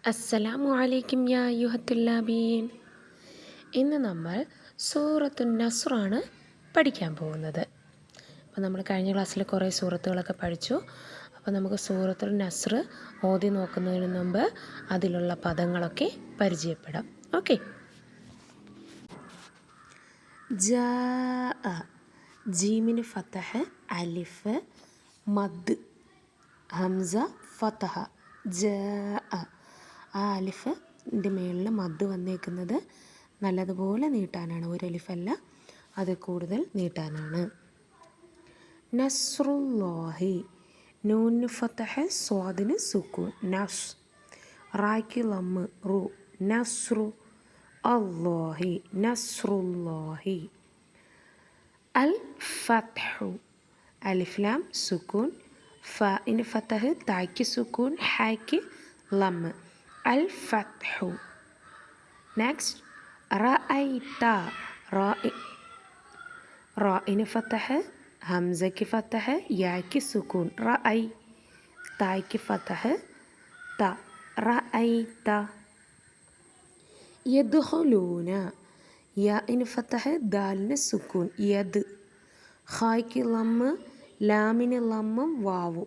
അസ്സലാമു അലൈക്കും യാ അയ്യുഹത്തുല്ലാബീൻ. ഇന്ന് നമ്മൾ സൂറത്തു നസ്റാണ് പഠിക്കാൻ പോകുന്നത്. അപ്പോൾ നമ്മൾ കഴിഞ്ഞ ക്ലാസ്സിൽ കുറേ സൂറത്തുകളൊക്കെ പഠിച്ചു. അപ്പോൾ നമുക്ക് സൂറത്തുൽ നസ്ർ ഓതി നോക്കുന്നതിന് മുമ്പ് അതിലുള്ള പദങ്ങളൊക്കെ പരിചയപ്പെടാം. ഓക്കെ. ജാ, ജീമിന് ഫതഹ്, അലിഫ്, മദ്, ഹംസ, ഫതഹ. ജാ, ആ അലിഫിൻ്റെ മേളിൽ മദ് വന്നേക്കുന്നത് നല്ലതുപോലെ നീട്ടാനാണ്. ഒരു അലിഫല്ല, അത് കൂടുതൽ നീട്ടാനാണ്. നസ്റുല്ലാഹി, നൂന് ഫതഹ്, സ്വാദിന് സുക്കൂൻ, നസ്, റായ്ക്ക് ലമ്മ്, റു, നസ്റു അല്ലാഹി, നസ്റുല്ലാഹി. അൽ ഫത്ഹു, അലിഫ് ലാം സുക്കൂൻ, ഫഇന് ഫതഹ്, തായ്ക്ക് സുക്കൂൻ, ഹായ്ക്ക് ലമ്മ്, അൽ ഫത്ഹു. നെക്സ്റ്റ് റഅയ്ത, റാഇന് ഫതഹ്, ഹംസയ്ക്ക് ഫതഹ്, യായ്ക്ക് സുക്കൂൻ, റഅയ്, തായ്ക്ക് ഫതഹ്, ത, റഅയ്ത. യദ്ഖുലൂന, യാഇന് ഫതഹ്, ദാലിന് സുക്കൂൻ, യദ്, ഖായ്ക്ക് ലമ്മ്, ലാമിന് ലമ്മ്, വാവു,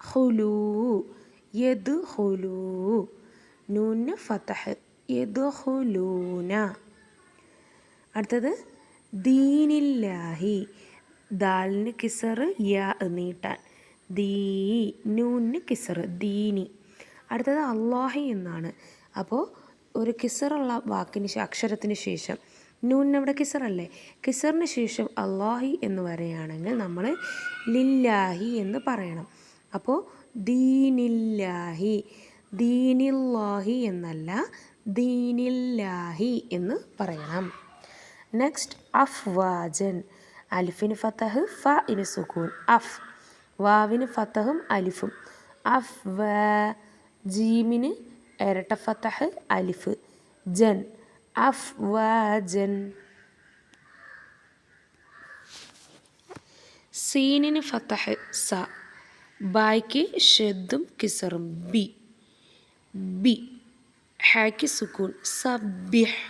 ഖുലൂ, യദ്ഖുലൂ, നൂന് ഫതഹ്, യദ്ഖുലൂന. അടുത്തത് ദീനില്ലാഹി, ദാലിന് കിസർ, യാ നീട്ടാൻ, ദീ, നൂന് കിസർ, ദീനി. അടുത്തത് അല്ലാഹി എന്നാണ്. അപ്പോൾ ഒരു കിസറുള്ള വാക്കിന് അക്ഷരത്തിന് ശേഷം നൂന് അവിടെ കിസറല്ലേ, കിസറിന് ശേഷം അല്ലാഹി എന്ന് പറയുകയാണെങ്കിൽ നമ്മൾ ലില്ലാഹി എന്ന് പറയണം. അപ്പോൾ ദീനില്ലാഹി, ദീനില്ലാഹി എന്നല്ല, ദീനില്ലാഹി എന്ന് പറയണം. നെക്സ്റ്റ് അഫ്വാജൻ, അലിഫിന് ഫതഹ്, ഫഇന് സുക്കൂൻ, അഫ്, വാവിന് ഫതഹും അലിഫും, അഫ് വ, ജീമിന് ഇരട്ട ഫതഹ്, അലിഫ്, ജൻ, അഫ്വാജൻ. സീനിന് ഫതഹ്, സ, ബായ്ക്ക് ഷെദ്ദും കിസറും, ബി, ബി, ഹായ്ക്ക് സുക്കൂൻ, സബ്ബിഹ്,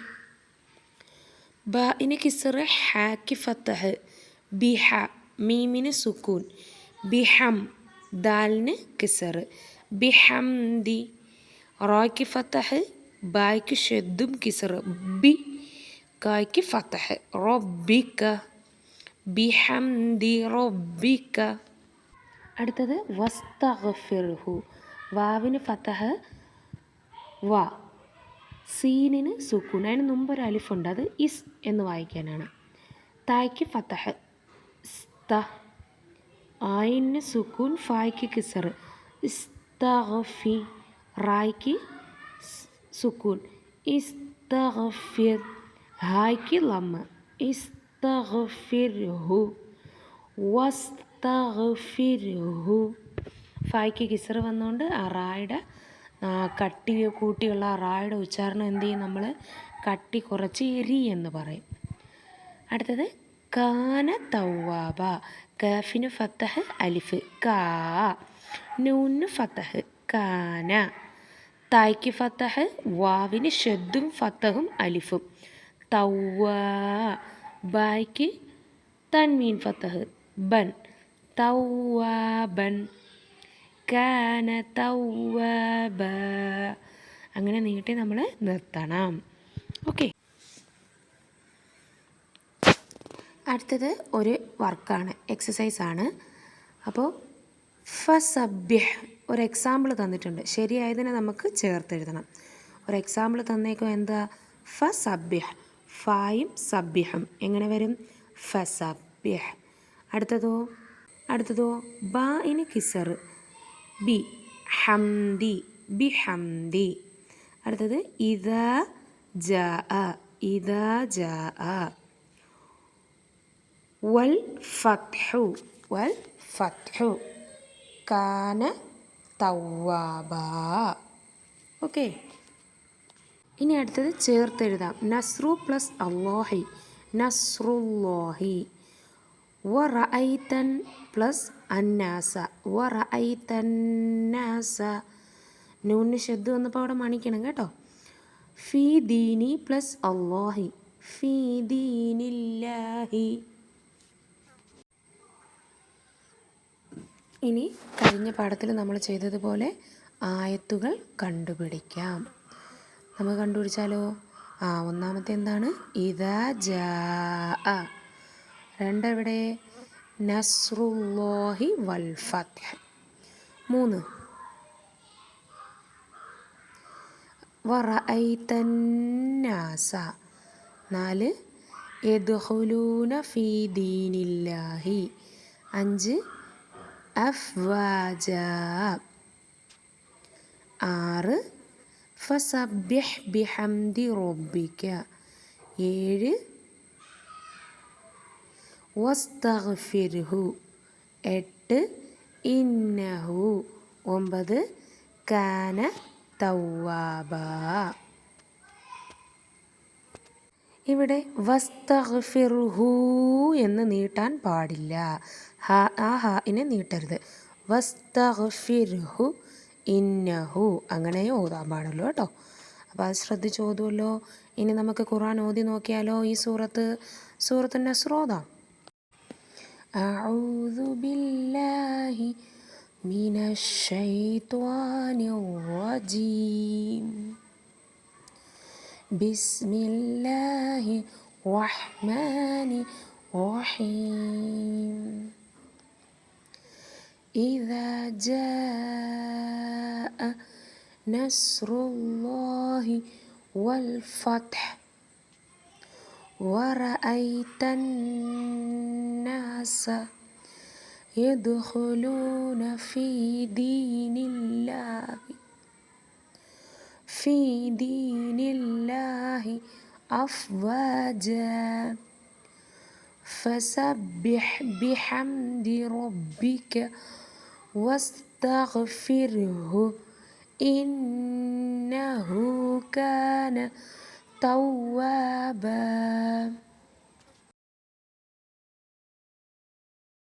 ബാഇന് കിസർ, ഹായ്ക്ക് ഫതഹ്, ബിഹ, മീമിന് സുക്കൂൻ, ബിഹം, ദാലിന് കിസർ, ബിഹംദി, റായ്ക്ക് ഫതഹ്, ബായ്ക്ക് ഷെദ്ദും കിസർ, ബി, കായ്ക്ക് ഫതഹ്, റബ്ബിക, ബിഹംദി റബ്ബിക. അടുത്തത് വസ്തഗ്ഫിർഹു, വാവിന് ഫതഹ്, വ, സീനിന് സുക്കൂൻ, അതിന് മുമ്പ് ഒരു അലിഫുണ്ട്, അത് ഇസ് എന്ന് വായിക്കാനാണ്, തായ്ക്ക് ഫതഹ്, സ്ത, ആയിന് സുക്കൂൻ, ഫായ്ക്ക് കിസർ, ഇസ്തഗ്ഫി, റായ്ക്ക് സുക്കൂൻ, ഇസ്തഗ്ഫിർ, ഹായ്ക്ക് ലമ്മ്, ഇസ്തഗ്ഫിർഹു, വസ്തഗ്ഫിർഹു. ഫായ്ക്ക് കിസർ വന്നുകൊണ്ട് ആ റായുടെ കട്ടി കൂട്ടിയുള്ള ആ റായുടെ ഉച്ചാരണം എന്ത് ചെയ്യും, നമ്മൾ കട്ടി കുറച്ച് എരി എന്ന് പറയും. അടുത്തത് കാന തവ്വാബ, കാഫിന് ഫതഹ്, അലിഫ്, കാ, നൂന് ഫതഹ്, കാന, തായ്ക്ക് ഫതഹ്, വാവിന് ഷദ്ദും ഫതഹും അലിഫും, തവ്വാ, ബായ്ക്ക് തൻവീൻ ഫതഹ്, ബൻ, തവ്വാബൻ, കാന തവ്വാബ. അങ്ങനെ നീട്ടി നമ്മൾ നിർത്തണം. ഓക്കെ. അടുത്തത് ഒരു വർക്കാണ്, എക്സസൈസാണ്. അപ്പോൾ ഫസബ്യഹ്, ഒരു എക്സാമ്പിൾ തന്നിട്ടുണ്ട്, ശരിയായതിനെ നമുക്ക് ചേർത്തെഴുതണം. ഒരു എക്സാമ്പിൾ തന്നേക്കും, എന്താ, ഫസബ്യഹ്, ഫായും സബ്യഹും എങ്ങനെ വരും, ഫസബ്യഹ്. അടുത്തതോ ബാഇന് കിസർ, ബി, ഹംദി, ബിഹംദി. അടുത്തത് ഇദാ ജാഅ, ഇദാ ജാഅ. വൽ ഫത്ഹു, വൽ ഫത്ഹു, കാന തവ്വാബ. ഓക്കെ. ഇനി അടുത്തത് ചേർത്തെഴുതാം. നസ്രു പ്ലസ് അല്ലാഹി, നസ്രുല്ലാഹി. വറഅയ്തൻ പ്ലസ് അന്നാസ, വറഅയ്തന്നാസ. നൂന് ഷെദ് വന്നപ്പോൾ അവിടെ മണിക്കണം കേട്ടോ. ഫീ ദീനി പ്ലസ് അല്ലാഹി, ഫീ ദീനില്ലാഹി. ഇനി കഴിഞ്ഞ പാഠത്തിൽ നമ്മൾ ചെയ്തതുപോലെ ആയത്തുകൾ കണ്ടുപിടിക്കാം. നമുക്ക് കണ്ടുപിടിച്ചാലോ? ഒന്നാമത്തെ എന്താണ്? ഇദാ ജാഅ. രണ്ടെവിടെ? നസ്റുല്ലാഹി വൽ ഫത്ഹ്. 3 വറഅയ്തന്നാസ. 4 യദ്ഖുലൂന ഫീ ദീനില്ലാഹി. 5 അഫ്വാജ. 6 ഫസബ്ബിഹ് ബിഹംദി റബ്ബിക. 7 വസ്തഗ്ഫിർഹു. 8 ഇന്നഹു. 9 കാന തവ്വാബ. ഇവിടെ വസ്തഗ്ഫിർഹു എന്ന് നീട്ടാൻ പാടില്ല. ആ ഹാഇനെ നീട്ടരുത്. വസ്തഗ്ഫിർഹു ഇന്നഹു അങ്ങനെ ഓതാൻ പാടുള്ളൂ കേട്ടോ. അപ്പോൾ അത് ശ്രദ്ധിച്ച് ഓതുമല്ലോ. ഇനി നമുക്ക് ഖുർആൻ ഓതി നോക്കിയാലോ? ഈ സൂറത്തുൻ നസ്ർ ഓതാം. അഊദു ബില്ലാഹി മിനശ് ശൈത്വാനിർ റജീം. ബിസ്മില്ലാഹി റഹ്മാനി റഹീം. ഇദാ ജാഅ നസ്റുല്ലാഹി വൽ ഫത്ഹ് വറഅയ്തന്നാസ യദ്ഖുലൂന ഫീ ദീനില്ലാഹി അഫ്വാജ. ഫസബ്ബിഹ് ബിഹംദി റബ്ബിക വസ്തഗ്ഫിർഹു ഇന്നഹു കാന തവ്വാബ.